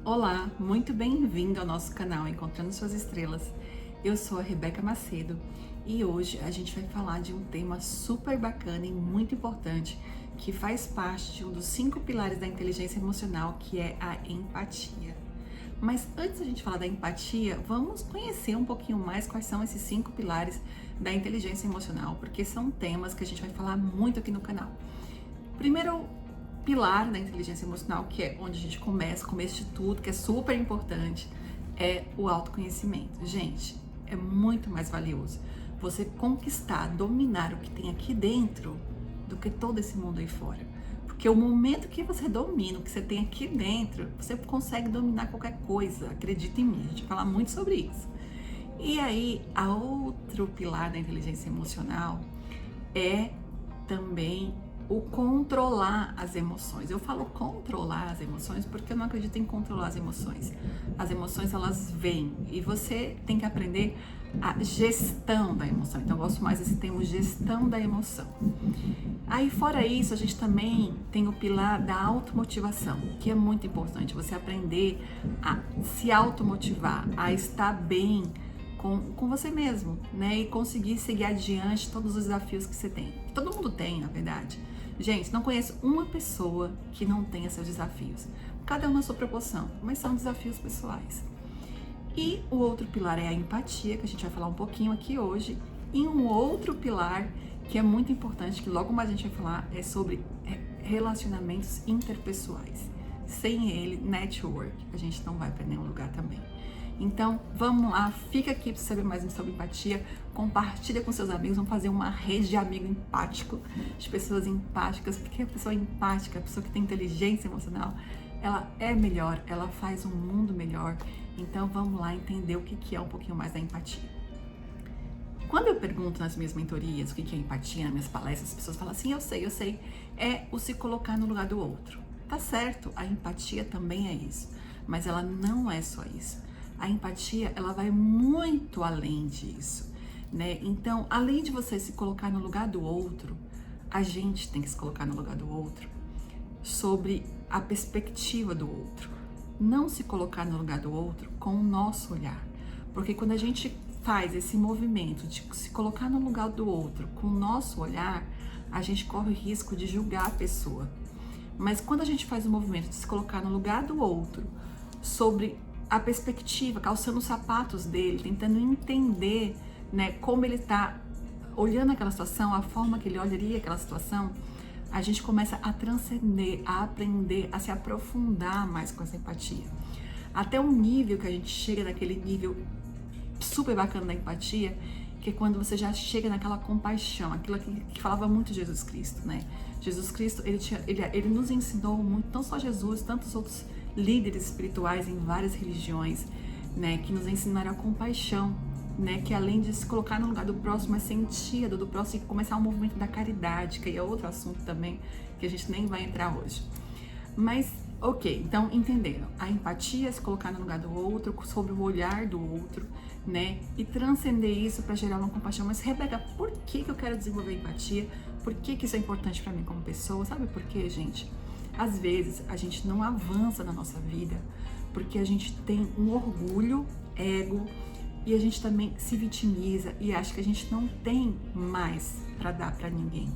Olá, muito bem-vindo ao nosso canal Encontrando Suas Estrelas. Eu sou a Rebeca Macedo e hoje a gente vai falar de um tema super bacana e muito importante que faz parte de um dos 5 pilares da inteligência emocional, que é a empatia. Mas antes da gente falar da empatia, vamos conhecer um pouquinho mais quais são esses 5 pilares da inteligência emocional, porque são temas que a gente vai falar muito aqui no canal. Primeiro pilar da inteligência emocional, que é onde a gente começo de tudo, que é super importante, é o autoconhecimento. Gente, é muito mais valioso você conquistar, dominar o que tem aqui dentro do que todo esse mundo aí fora. Porque o momento que você domina o que você tem aqui dentro, você consegue dominar qualquer coisa, acredita em mim, a gente vai falar muito sobre isso. E aí, a outro pilar da inteligência emocional é também o controlar as emoções. Eu falo controlar as emoções porque eu não acredito em controlar as emoções. As emoções, elas vêm e você tem que aprender a gestão da emoção. Então eu gosto mais desse termo, gestão da emoção. Aí fora isso, a gente também tem o pilar da automotivação, que é muito importante, você aprender a se automotivar, a estar bem com você mesmo, né? E conseguir seguir adiante todos os desafios que você tem. Todo mundo tem, na verdade. Gente, não conheço uma pessoa que não tenha seus desafios. Cada um na sua proporção, mas são desafios pessoais. E o outro pilar é a empatia, que a gente vai falar um pouquinho aqui hoje. E um outro pilar que é muito importante, que logo mais a gente vai falar, é sobre relacionamentos interpessoais. Sem ele, network, a gente não vai para nenhum lugar também. Então, vamos lá, fica aqui para saber mais sobre empatia, compartilha com seus amigos, vamos fazer uma rede de amigo empático, de pessoas empáticas, porque a pessoa empática, a pessoa que tem inteligência emocional, ela é melhor, ela faz um mundo melhor. Então, vamos lá entender o que é um pouquinho mais da empatia. Quando eu pergunto nas minhas mentorias o que é empatia, nas minhas palestras, as pessoas falam assim, eu sei, é o se colocar no lugar do outro. Tá certo, a empatia também é isso, mas ela não é só isso. A empatia, ela vai muito além disso, né? Então, além de você se colocar no lugar do outro, a gente tem que se colocar no lugar do outro sobre a perspectiva do outro. Não se colocar no lugar do outro com o nosso olhar. Porque quando a gente faz esse movimento de se colocar no lugar do outro com o nosso olhar, a gente corre o risco de julgar a pessoa. Mas quando a gente faz o movimento de se colocar no lugar do outro sobre a perspectiva, calçando os sapatos dele, tentando entender, né, como ele está olhando aquela situação, a forma que ele olharia aquela situação, a gente começa a transcender, a aprender, a se aprofundar mais com essa empatia. Até um nível que a gente chega naquele nível super bacana da empatia, que é quando você já chega naquela compaixão, aquilo que falava muito de Jesus Cristo, né? Jesus Cristo, ele nos ensinou muito, não só Jesus, tantos outros líderes espirituais em várias religiões, né, que nos ensinaram a compaixão, né, que além de se colocar no lugar do próximo, é sentir a dor do próximo e começar o movimento da caridade, que aí é outro assunto também, que a gente nem vai entrar hoje. Mas, ok, então entenderam, a empatia é se colocar no lugar do outro, sobre o olhar do outro, né, e transcender isso para gerar uma compaixão. Mas, Rebeca, por que eu quero desenvolver empatia? Por que isso é importante para mim como pessoa? Sabe por quê, gente? Às vezes a gente não avança na nossa vida porque a gente tem um orgulho, ego, e a gente também se vitimiza e acha que a gente não tem mais para dar para ninguém,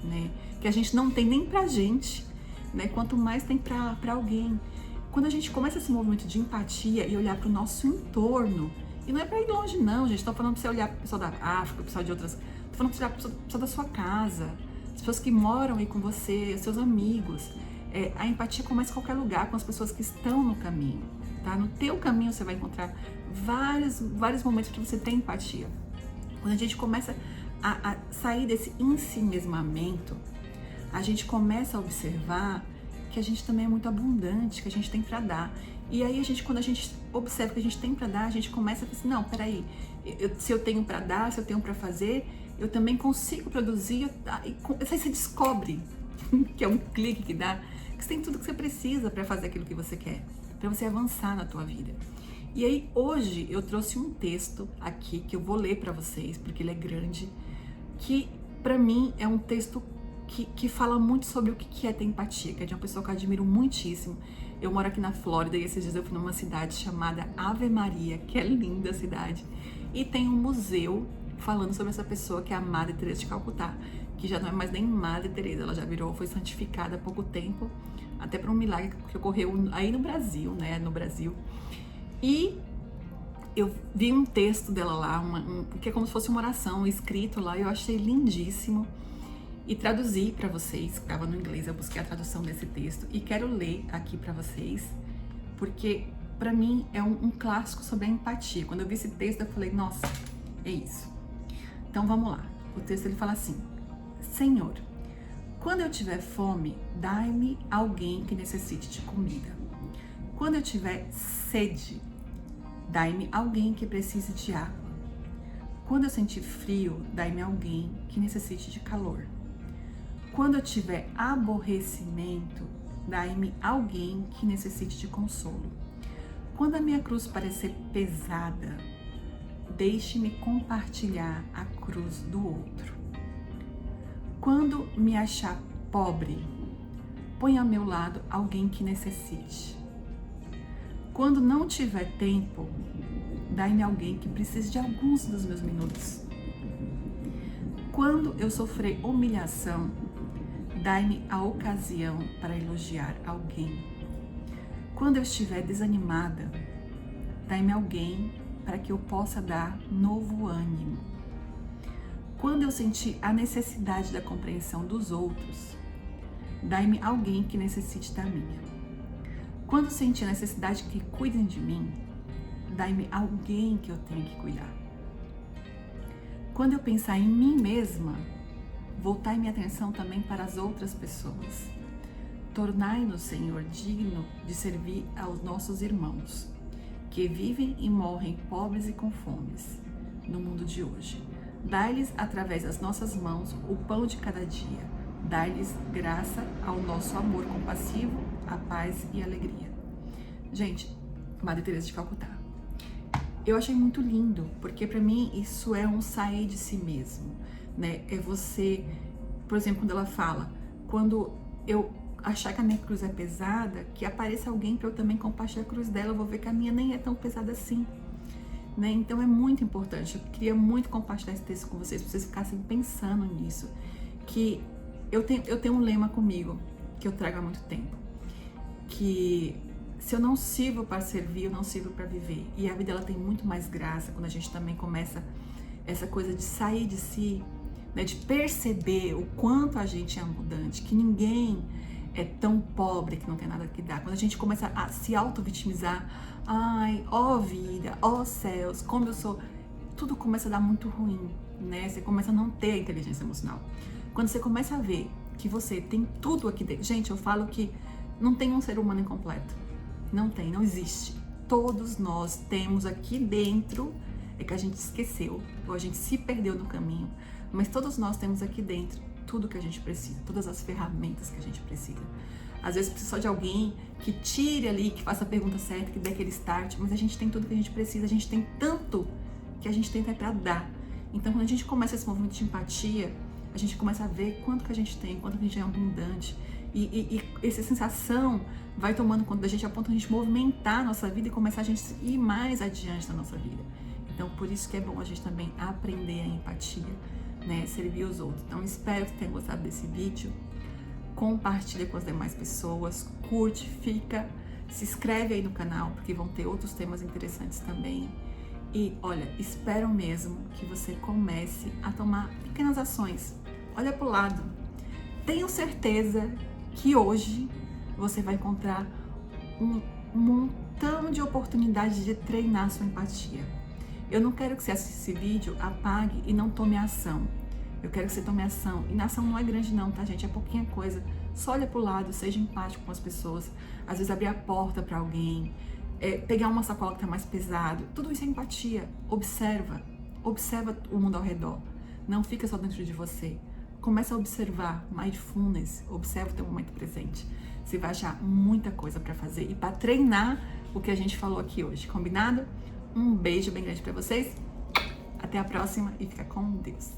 né? Que a gente não tem nem pra gente, né? Quanto mais tem para alguém. Quando a gente começa esse movimento de empatia e olhar para o nosso entorno, e não é para ir longe não, gente, estou falando para você olhar para o pessoal da África, o pessoal de outras, estou falando para você olhar para o pessoal da sua casa, as pessoas que moram aí com você, os seus amigos. A empatia começa em qualquer lugar, com as pessoas que estão no caminho, tá? No teu caminho você vai encontrar vários momentos para você ter empatia. Quando a gente começa a sair desse ensimesmamento, a gente começa a observar que a gente também é muito abundante, que a gente tem para dar. E aí quando a gente observa que a gente tem para dar, a gente começa a pensar assim, não, peraí, se eu tenho para dar, se eu tenho para fazer, eu também consigo produzir. E aí você descobre que é um clique que dá, que você tem tudo que você precisa para fazer aquilo que você quer, para você avançar na tua vida. E aí hoje eu trouxe um texto aqui que eu vou ler para vocês, porque ele é grande, que para mim é um texto que fala muito sobre o que é ter empatia, que é de uma pessoa que eu admiro muitíssimo. Eu moro aqui na Flórida e esses dias eu fui numa cidade chamada Ave Maria, que é linda a cidade, e tem um museu falando sobre essa pessoa que é a Madre Teresa de Calcutá, que já não é mais nem Madre Teresa, ela já foi santificada há pouco tempo, até por um milagre que ocorreu aí no Brasil, né, no Brasil. E eu vi um texto dela lá, que é como se fosse uma oração escrito lá, e eu achei lindíssimo. E traduzi para vocês, estava no inglês, eu busquei a tradução desse texto e quero ler aqui para vocês, porque para mim é um clássico sobre a empatia. Quando eu vi esse texto eu falei, nossa, é isso. Então vamos lá. O texto ele fala assim: Senhor, quando eu tiver fome, dai-me alguém que necessite de comida. Quando eu tiver sede, dai-me alguém que precise de água. Quando eu sentir frio, dai-me alguém que necessite de calor. Quando eu tiver aborrecimento, dai-me alguém que necessite de consolo. Quando a minha cruz parecer pesada, deixe-me compartilhar a cruz do outro. Quando me achar pobre, põe ao meu lado alguém que necessite. Quando não tiver tempo, dai-me alguém que precise de alguns dos meus minutos. Quando eu sofrer humilhação, dai-me a ocasião para elogiar alguém. Quando eu estiver desanimada, dai-me alguém para que eu possa dar novo ânimo. Quando eu sentir a necessidade da compreensão dos outros, dai-me alguém que necessite da minha. Quando sentir a necessidade que cuidem de mim, dai-me alguém que eu tenho que cuidar. Quando eu pensar em mim mesma, voltai minha atenção também para as outras pessoas. Tornai-nos, Senhor, digno de servir aos nossos irmãos, que vivem e morrem pobres e com fomes no mundo de hoje. Dai-lhes, através das nossas mãos, o pão de cada dia. Dai-lhes graça ao nosso amor compassivo, a paz e a alegria. Gente, Madre Teresa de Calcutá. Eu achei muito lindo, porque para mim isso é um sair de si mesmo, né? É você, por exemplo, quando ela fala, quando eu achar que a minha cruz é pesada, que apareça alguém para eu também compartilhar a cruz dela, eu vou ver que a minha nem é tão pesada assim, né? Então é muito importante, eu queria muito compartilhar esse texto com vocês, para vocês ficassem pensando nisso, que eu tenho um lema comigo, que eu trago há muito tempo, que se eu não sirvo para servir, eu não sirvo para viver. E a vida ela tem muito mais graça quando a gente também começa essa coisa de sair de si, né, de perceber o quanto a gente é abundante, que ninguém é tão pobre que não tem nada que dar. Quando a gente começa a se auto-vitimizar, ai, ó vida, ó céus, como eu sou, tudo começa a dar muito ruim, né? Você começa a não ter a inteligência emocional. Quando você começa a ver que você tem tudo aqui dentro, gente, eu falo que não tem um ser humano incompleto. Não tem, não existe. Todos nós temos aqui dentro, é que a gente esqueceu, ou a gente se perdeu no caminho, mas todos nós temos aqui dentro tudo que a gente precisa, todas as ferramentas que a gente precisa. Às vezes precisa só de alguém que tire ali, que faça a pergunta certa, que dê aquele start, mas a gente tem tudo que a gente precisa, a gente tem tanto que a gente tem até pra dar. Então quando a gente começa esse movimento de empatia, a gente começa a ver quanto que a gente tem, quanto que a gente é abundante. E essa sensação vai tomando conta da gente a ponto de a gente movimentar a nossa vida e começar a gente ir mais adiante na nossa vida. Então, por isso que é bom a gente também aprender a empatia, né? Servir os outros. Então, espero que tenha gostado desse vídeo. Compartilha com as demais pessoas, curte, se inscreve aí no canal, porque vão ter outros temas interessantes também. E, olha, espero mesmo que você comece a tomar pequenas ações. Olha pro lado. Tenho certeza que hoje você vai encontrar um montão de oportunidades de treinar sua empatia. Eu não quero que você assista esse vídeo, apague e não tome ação. Eu quero que você tome ação. E na ação não é grande não, tá, gente? É pouquinha coisa. Só olha pro lado, seja empático com as pessoas. Às vezes abrir a porta para alguém, pegar uma sacola que tá mais pesado. Tudo isso é empatia. Observa o mundo ao redor. Não fica só dentro de você. Começa a observar, mindfulness, observa o teu momento presente. Você vai achar muita coisa para fazer e para treinar o que a gente falou aqui hoje, combinado? Um beijo bem grande para vocês, até a próxima e fica com Deus.